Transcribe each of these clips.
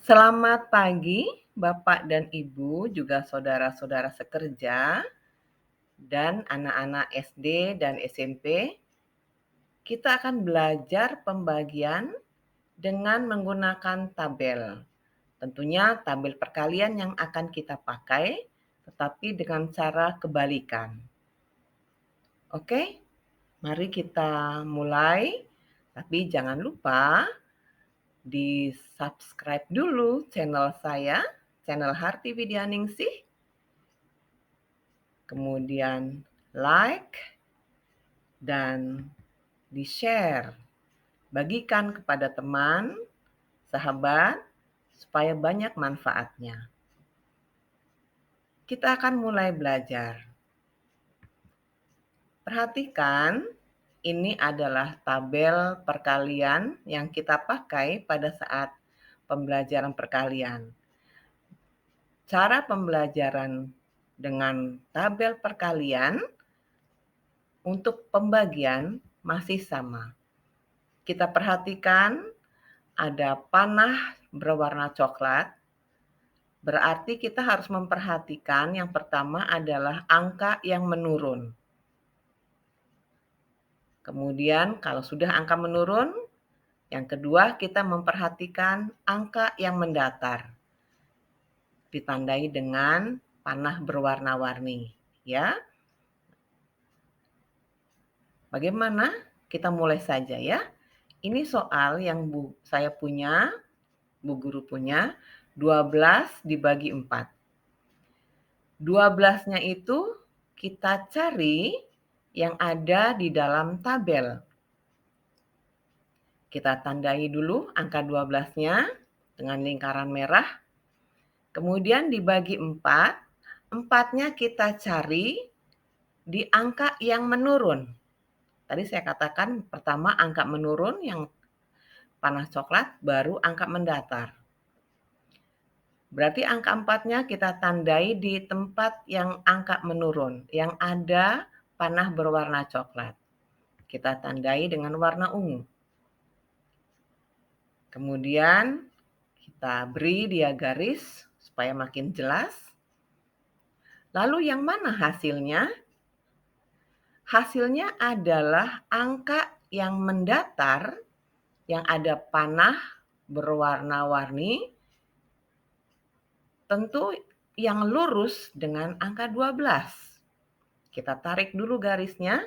Selamat pagi, Bapak dan Ibu, juga saudara-saudara sekerja, dan anak-anak SD dan SMP. Kita akan belajar pembagian dengan menggunakan tabel. Tentunya tabel perkalian yang akan kita pakai, tetapi dengan cara kebalikan. Oke, mari kita mulai. Tapi jangan lupa di-subscribe dulu channel saya, channel Harti Widyaningsih. Kemudian like dan di-share. Bagikan kepada teman, sahabat, supaya banyak manfaatnya. Kita akan mulai belajar. Perhatikan, ini adalah tabel perkalian yang kita pakai pada saat pembelajaran perkalian. Cara pembelajaran dengan tabel perkalian untuk pembagian masih sama. Kita perhatikan ada panah berwarna coklat, berarti kita harus memperhatikan yang pertama adalah angka yang menurun. Kemudian kalau sudah angka menurun, yang kedua kita memperhatikan angka yang mendatar. Ditandai dengan panah berwarna-warni, ya. Bagaimana? Kita mulai saja ya. Ini soal yang saya punya, Bu Guru punya, 12 dibagi 4. 12-nya itu kita cari yang ada di dalam tabel. Kita tandai dulu angka 12-nya dengan lingkaran merah. Kemudian dibagi 4, 4-nya kita cari di angka yang menurun. Tadi saya katakan pertama angka menurun yang panah coklat, baru angka mendatar. Berarti angka 4-nya kita tandai di tempat yang angka menurun, yang ada panah berwarna coklat. Kita tandai dengan warna ungu. Kemudian kita beri dia garis supaya makin jelas. Lalu yang mana hasilnya? Hasilnya adalah angka yang mendatar, yang ada panah berwarna-warni, tentu yang lurus dengan angka 12. Kita tarik dulu garisnya.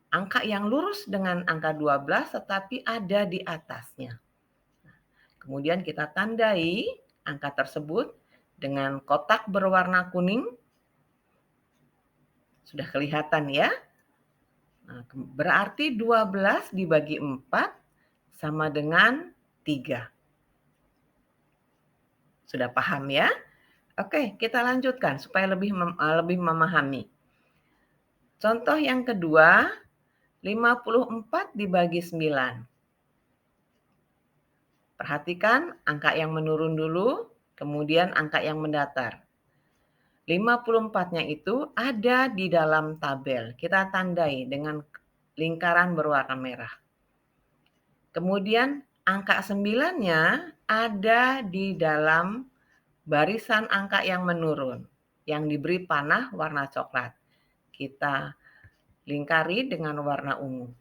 Angka yang lurus dengan angka 12 tetapi ada di atasnya. Kemudian kita tandai angka tersebut dengan kotak berwarna kuning. Sudah kelihatan ya? Nah, berarti 12 dibagi 4 sama dengan 3. Sudah paham ya? Oke, kita lanjutkan supaya lebih memahami. Contoh yang kedua, 54 dibagi 9. Perhatikan angka yang menurun dulu, kemudian angka yang mendatar. 54-nya itu ada di dalam tabel. Kita tandai dengan lingkaran berwarna merah. Kemudian angka 9-nya ada di dalam barisan angka yang menurun, yang diberi panah warna coklat. Kita lingkari dengan warna ungu.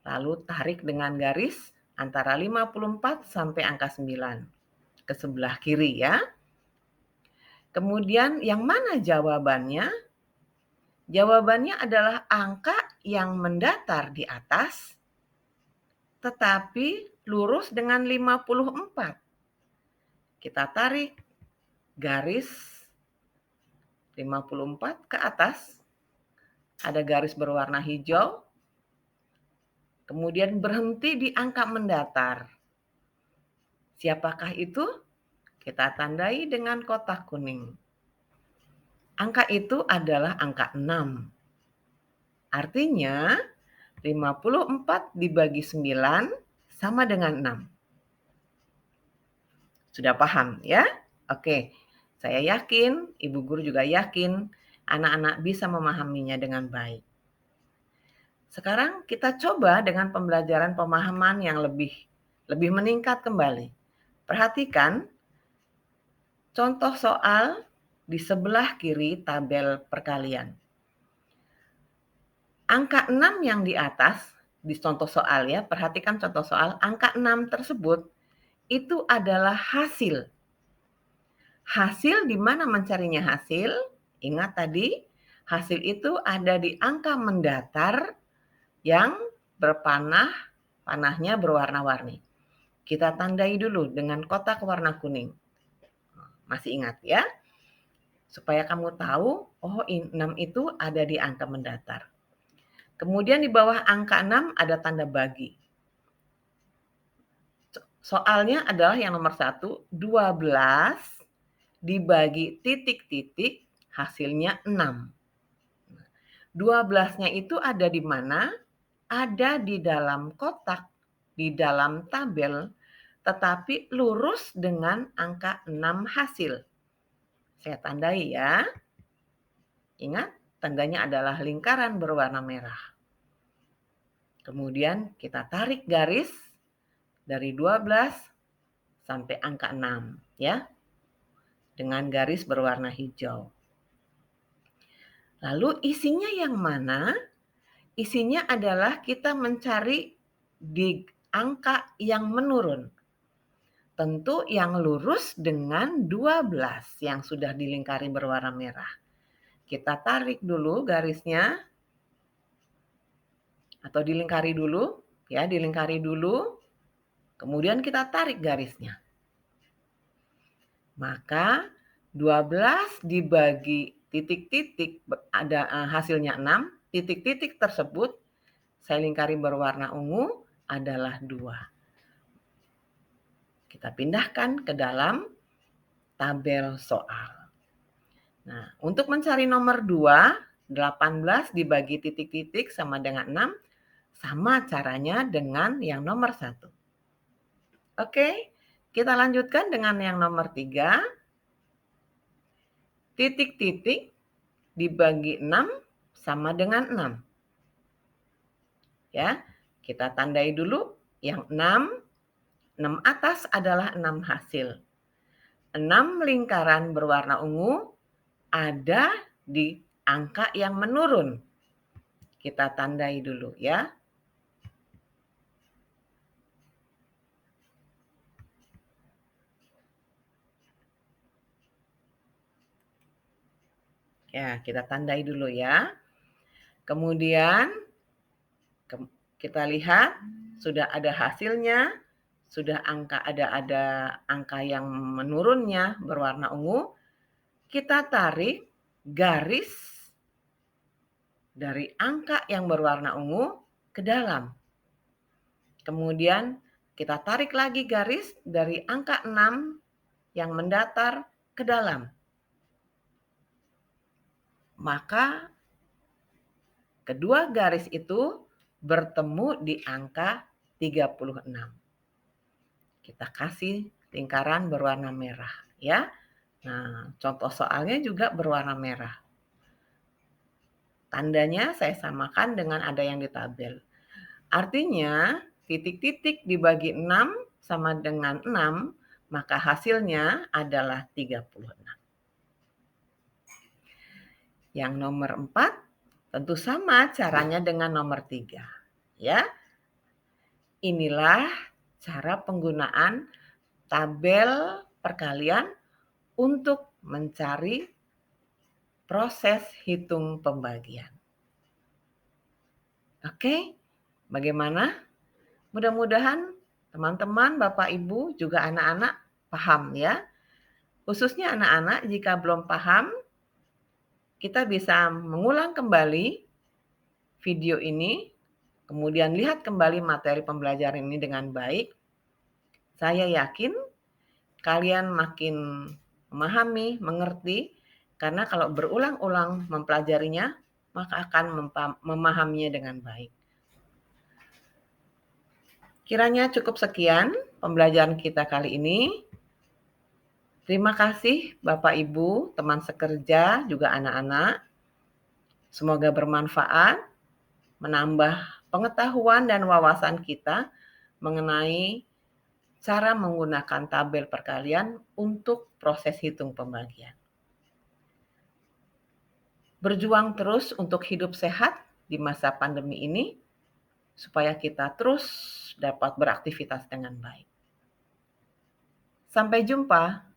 Lalu tarik dengan garis antara 54 sampai angka 9 ke sebelah kiri ya. Kemudian yang mana jawabannya? Jawabannya adalah angka yang mendatar di atas tetapi lurus dengan 54. Kita tarik garis 54 ke atas. Ada garis berwarna hijau. Kemudian berhenti di angka mendatar. Siapakah itu? Kita tandai dengan kotak kuning. Angka itu adalah angka 6. Artinya 54 dibagi 9 sama dengan 6. Sudah paham ya? Oke, saya yakin, Ibu Guru juga yakin anak-anak bisa memahaminya dengan baik. Sekarang kita coba dengan pembelajaran pemahaman yang lebih meningkat kembali. Perhatikan contoh soal di sebelah kiri tabel perkalian. Angka 6 yang di atas, di contoh soal ya, perhatikan contoh soal, angka 6 tersebut itu adalah hasil. Hasil di mana mencarinya hasil? Ingat tadi, hasil itu ada di angka mendatar yang berpanah, panahnya berwarna-warni. Kita tandai dulu dengan kotak warna kuning. Masih ingat ya? Supaya kamu tahu, oh 6 itu ada di angka mendatar. Kemudian di bawah angka 6 ada tanda bagi. Soalnya adalah yang nomor 1, 12 dibagi titik-titik hasilnya 6. 12-nya itu ada di mana? Ada di dalam kotak, di dalam tabel, tetapi lurus dengan angka 6 hasil. Saya tandai ya. Ingat, tandanya adalah lingkaran berwarna merah. Kemudian kita tarik garis dari 12 sampai angka 6 ya. Dengan garis berwarna hijau. Lalu isinya yang mana? Isinya adalah kita mencari di angka yang menurun. Tentu yang lurus dengan 12 yang sudah dilingkari berwarna merah. Kita tarik dulu garisnya atau dilingkari dulu, ya, dilingkari dulu. Kemudian kita tarik garisnya. Maka 12 dibagi titik-titik ada hasilnya 6, titik-titik tersebut saya lingkari berwarna ungu adalah 2. Kita pindahkan ke dalam tabel soal. Nah, untuk mencari nomor 2, 18 dibagi titik-titik sama dengan 6, sama caranya dengan yang nomor 1. Oke, kita lanjutkan dengan yang nomor 3. Titik-titik dibagi 6 sama dengan 6. Ya, kita tandai dulu yang 6. 6 atas adalah 6 hasil. 6 lingkaran berwarna ungu ada di angka yang menurun. Kita tandai dulu ya. Ya, kita tandai dulu ya. Kemudian kita lihat sudah ada hasilnya, sudah ada angka yang menurunnya berwarna ungu. Kita tarik garis dari angka yang berwarna ungu ke dalam. Kemudian kita tarik lagi garis dari angka 6 yang mendatar ke dalam. Maka kedua garis itu bertemu di angka 36. Kita kasih lingkaran berwarna merah ya. Nah, contoh soalnya juga berwarna merah. Tandanya saya samakan dengan ada yang di tabel. Artinya titik-titik dibagi 6 sama dengan 6, maka hasilnya adalah 36. Yang nomor 4 tentu sama caranya dengan nomor 3. Ya. Inilah cara penggunaan tabel perkalian untuk mencari proses hitung pembagian. Oke, bagaimana? Mudah-mudahan teman-teman, Bapak, Ibu, juga anak-anak paham ya. Khususnya anak-anak jika belum paham, kita bisa mengulang kembali video ini, kemudian lihat kembali materi pembelajaran ini dengan baik. Saya yakin kalian makin memahami, mengerti, karena kalau berulang-ulang mempelajarinya, maka akan memahaminya dengan baik. Kiranya cukup sekian pembelajaran kita kali ini. Terima kasih Bapak Ibu, teman sekerja, juga anak-anak. Semoga bermanfaat, menambah pengetahuan dan wawasan kita mengenai cara menggunakan tabel perkalian untuk proses hitung pembagian. Berjuang terus untuk hidup sehat di masa pandemi ini, supaya kita terus dapat beraktivitas dengan baik. Sampai jumpa.